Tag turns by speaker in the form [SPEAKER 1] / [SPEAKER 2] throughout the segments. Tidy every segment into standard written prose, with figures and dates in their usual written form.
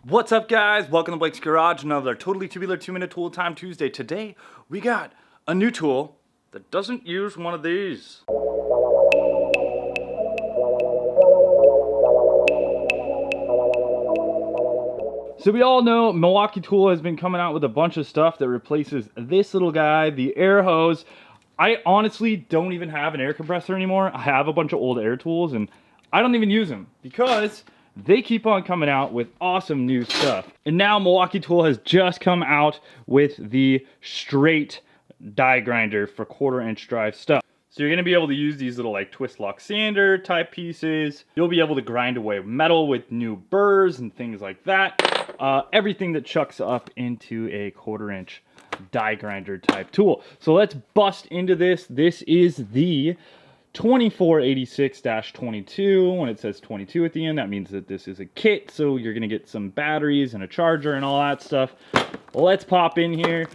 [SPEAKER 1] What's up, guys? Welcome to Blake's Garage, another totally tubular 2-minute tool time Tuesday. Today, we got a new tool that doesn't use one of these. So we all know Milwaukee Tool has been coming out with a bunch of stuff that replaces this little guy, the air hose. I honestly don't even have an air compressor anymore. I have a bunch of old air tools and I don't even use them because they keep on coming out with awesome new stuff. And now Milwaukee Tool has just come out with the straight die grinder for 1/4-inch drive stuff. So you're gonna be able to use these little like twist lock sander type pieces. You'll be able to grind away metal with new burrs and things like that. Everything that chucks up into a 1/4-inch die grinder type tool. So let's bust into this. This is the 2486-22. When it says 22 at the end, that means that this is a kit. So you're gonna get some batteries and a charger and all that stuff. Let's pop in here.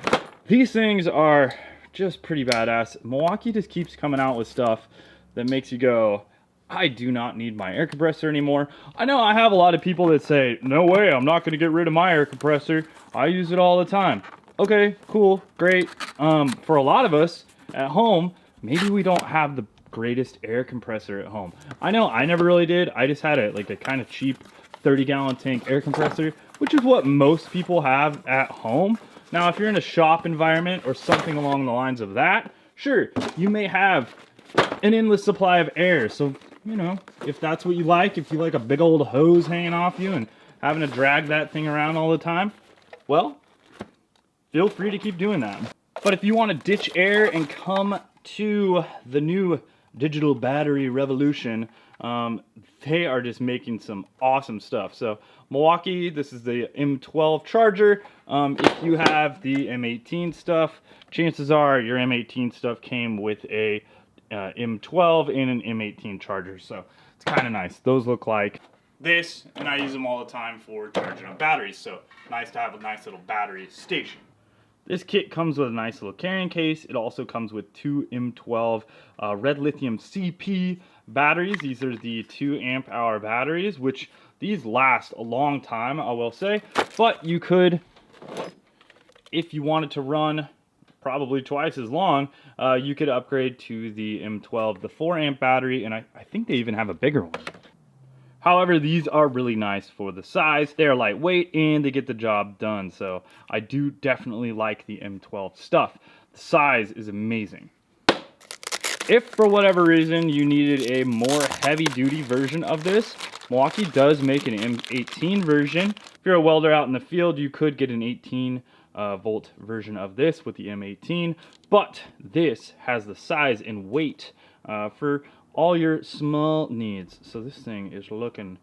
[SPEAKER 1] These things are just pretty badass. Milwaukee just keeps coming out with stuff that makes you go, I do not need my air compressor anymore. I know I have a lot of people that say, no way, I'm not gonna get rid of my air compressor. I use it all the time. Okay, cool, great. For a lot of us at home, maybe we don't have the greatest air compressor at home. I know I never really did. I just had a kind of cheap 30-gallon tank air compressor, which is what most people have at home. Now, if you're in a shop environment or something along the lines of that, sure, you may have an endless supply of air. So, you know, if that's what you like, if you like a big old hose hanging off you and having to drag that thing around all the time, well, feel free to keep doing that. But if you want to ditch air and come to the new digital battery revolution, they are just making some awesome stuff. So Milwaukee, this is the M12 charger. If you have the M18 stuff, chances are your M18 stuff came with a M12 and an M18 charger. So it's kind of nice. Those look like this, and I use them all the time for charging up batteries. So nice to have a nice little battery station. This kit comes with a nice little carrying case. It also comes with two M12 REDLITHIUM CP batteries. These are the 2 amp hour batteries, which these last a long time, I will say. But you could, if you wanted to run probably twice as long, you could upgrade to the M12, the 4 amp battery, and I think they even have a bigger one. However, these are really nice for the size. They are lightweight and they get the job done. So I do definitely like the M12 stuff. The size is amazing. If for whatever reason you needed a more heavy-duty version of this, Milwaukee does make an M18 version. If you're a welder out in the field, you could get an 18 volt version of this with the M18, but this has the size and weight for all your small needs. So this thing is looking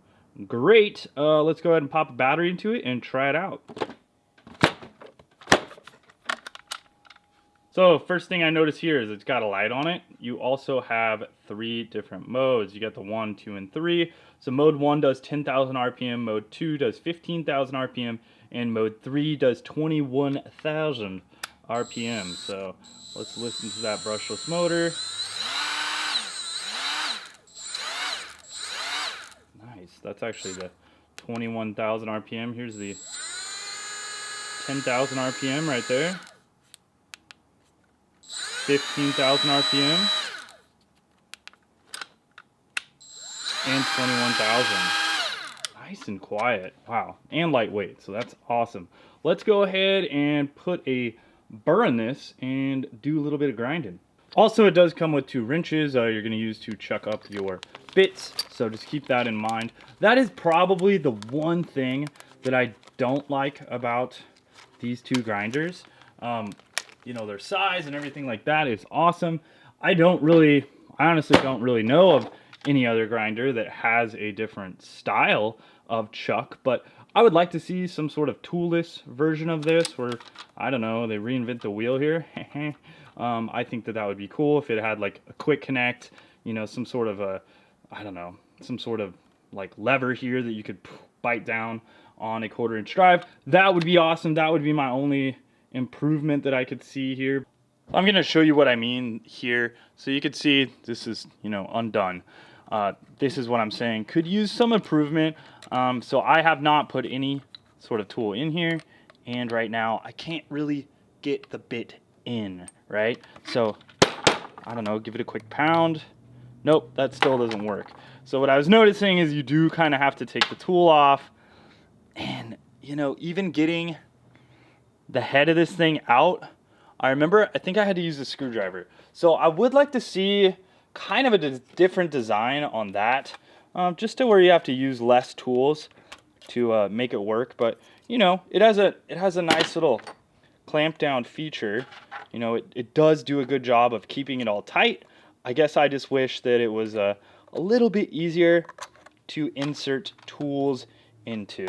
[SPEAKER 1] great. Let's go ahead and pop a battery into it and try it out. So first thing I notice here is it's got a light on it. You also have 3 different modes. You got the 1, 2, and 3. So mode 1 does 10,000 RPM, mode 2 does 15,000 RPM, and mode 3 does 21,000 RPM. So let's listen to that brushless motor. Nice, that's actually the 21,000 RPM. Here's the 10,000 RPM right there. 15,000 RPM. And 21,000. Nice and quiet. Wow. And lightweight, so that's awesome. Let's go ahead and put a burr in this and do a little bit of grinding. Also, it does come with 2 wrenches you're going to use to chuck up your bits, so just keep that in mind. That is probably the one thing that I don't like about these 2 grinders. You know, their size and everything like that is awesome. I honestly don't really know of any other grinder that has a different style of chuck, but I would like to see some sort of toolless version of this where, I don't know, they reinvent the wheel here. I think that would be cool if it had like a quick connect, you know, some sort of a, I don't know, some sort of like lever here that you could bite down on a 1/4-inch drive. That would be awesome. That would be my only improvement that I could see here. I'm going to show you what I mean here. So you could see this is, you know, undone. This is what I'm saying. Could use some improvement. So I have not put any sort of tool in here, and right now I can't really get the bit in, right? So I don't know, give it a quick pound. Nope, that still doesn't work. So what I was noticing is you do kind of have to take the tool off, and you know, even getting the head of this thing out, I think I had to use a screwdriver. So I would like to see kind of a different design on that, just to where you have to use less tools to make it work. But you know, it has a nice little clamp down feature. You know, it does do a good job of keeping it all tight. I guess I just wish that it was a little bit easier to insert tools into,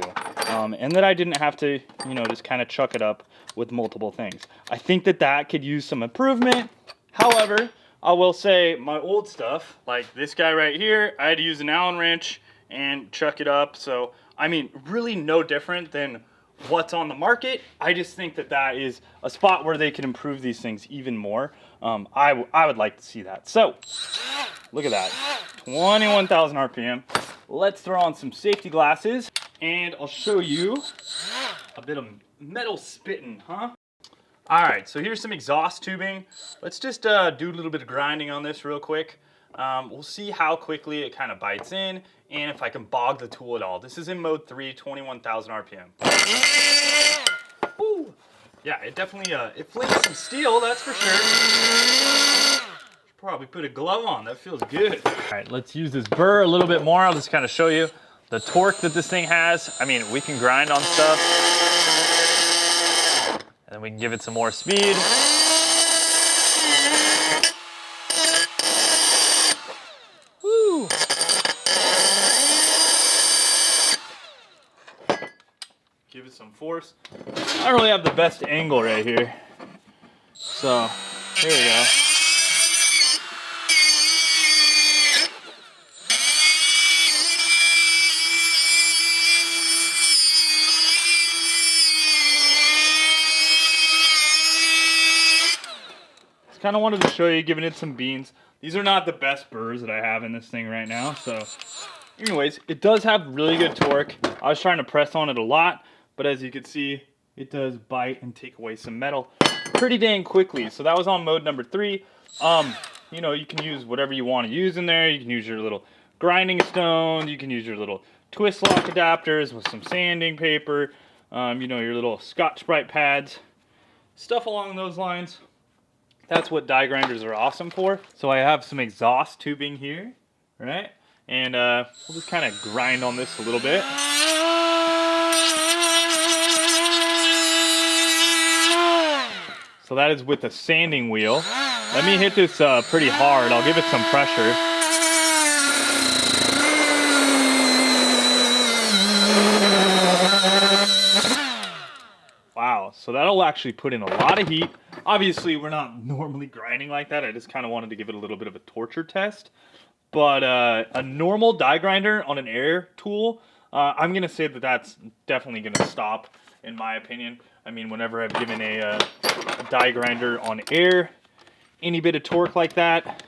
[SPEAKER 1] and that I didn't have to, you know, just kind of chuck it up with multiple things. I think that could use some improvement. However, I will say my old stuff, like this guy right here, I had to use an Allen wrench and chuck it up. So, I mean, really no different than what's on the market. I just think that is a spot where they can improve these things even more. I would like to see that. So, look at that, 21,000 RPM. Let's throw on some safety glasses, and I'll show you a bit of metal spitting, huh? All right, so here's some exhaust tubing. Let's just do a little bit of grinding on this real quick. We'll see how quickly it kind of bites in, and if I can bog the tool at all. This is in mode 3, 21,000 RPM. Ooh. Yeah, it definitely, it flakes some steel, that's for sure. Should probably put a glove on, that feels good. All right, let's use this burr a little bit more. I'll just kind of show you the torque that this thing has. I mean, we can grind on stuff, and then we can give it some more speed. Woo! Give it some force. I don't really have the best angle right here. So, here we go. Kind of wanted to show you, giving it some beans. These are not the best burrs that I have in this thing right now. So anyways, it does have really good torque. I was trying to press on it a lot, but as you can see, it does bite and take away some metal pretty dang quickly. So that was on mode number 3. You know, you can use whatever you want to use in there. You can use your little grinding stone. You can use your little twist lock adapters with some sanding paper. You know, your little Scotch-Brite pads, stuff along those lines. That's what die grinders are awesome for. So I have some exhaust tubing here, right? And we'll just kind of grind on this a little bit. So that is with a sanding wheel. Let me hit this pretty hard. I'll give it some pressure. Wow, so that'll actually put in a lot of heat. Obviously, we're not normally grinding like that. I just kind of wanted to give it a little bit of a torture test. But a normal die grinder on an air tool, I'm going to say that's definitely going to stop, in my opinion. I mean, whenever I've given a die grinder on air any bit of torque like that,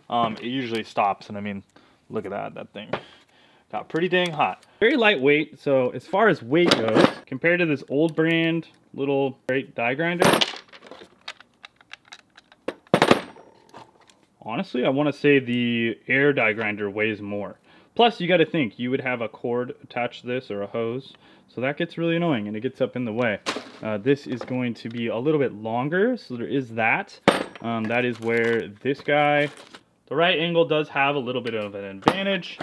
[SPEAKER 1] it usually stops. And I mean, look at that thing got pretty dang hot. Very lightweight, so as far as weight goes, compared to this old brand little great die grinder, honestly, I want to say the air die grinder weighs more. Plus, you got to think, you would have a cord attached to this or a hose, so that gets really annoying and it gets up in the way. This is going to be a little bit longer, so there is that. That is where this guy, the right angle does have a little bit of an advantage,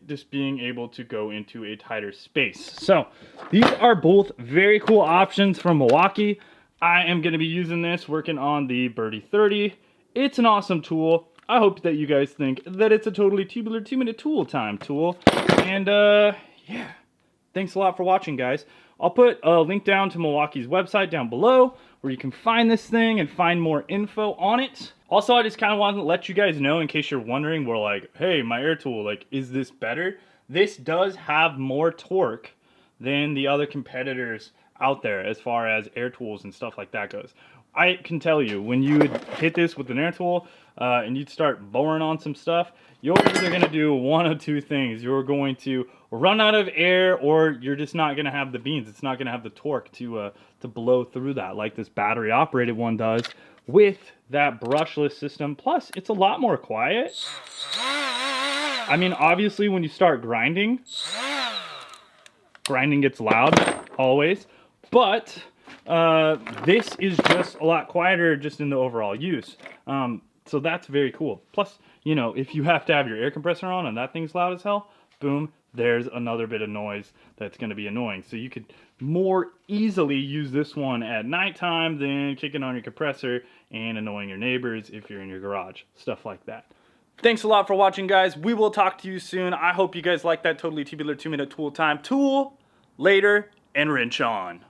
[SPEAKER 1] just being able to go into a tighter space. So these are both very cool options from Milwaukee. I am going to be using this working on the Birdie 30. It's an awesome tool. I hope that you guys think that it's a totally tubular 2-minute tool time tool. And yeah, thanks a lot for watching, guys. I'll put a link down to Milwaukee's website down below where you can find this thing and find more info on it. Also, I just kind of wanted to let you guys know, in case you're wondering, we're like, hey, my air tool, like, is this better? This does have more torque than the other competitors out there as far as air tools and stuff like that goes. I can tell you, when you would hit this with an air tool and you'd start boring on some stuff, you're either going to do one of two things. You're going to run out of air, or you're just not going to have the beans. It's not going to have the torque to blow through that like this battery operated one does with that brushless system. Plus, it's a lot more quiet. I mean, obviously, when you start grinding gets loud, always. But this is just a lot quieter just in the overall use. So that's very cool. Plus, you know, if you have to have your air compressor on and that thing's loud as hell, boom, there's another bit of noise that's going to be annoying. So you could more easily use this one at nighttime than kicking on your compressor and annoying your neighbors if you're in your garage, stuff like that. Thanks a lot for watching, guys. We will talk to you soon. I hope you guys like that totally tubular 2-minute tool time. Tool later and wrench on.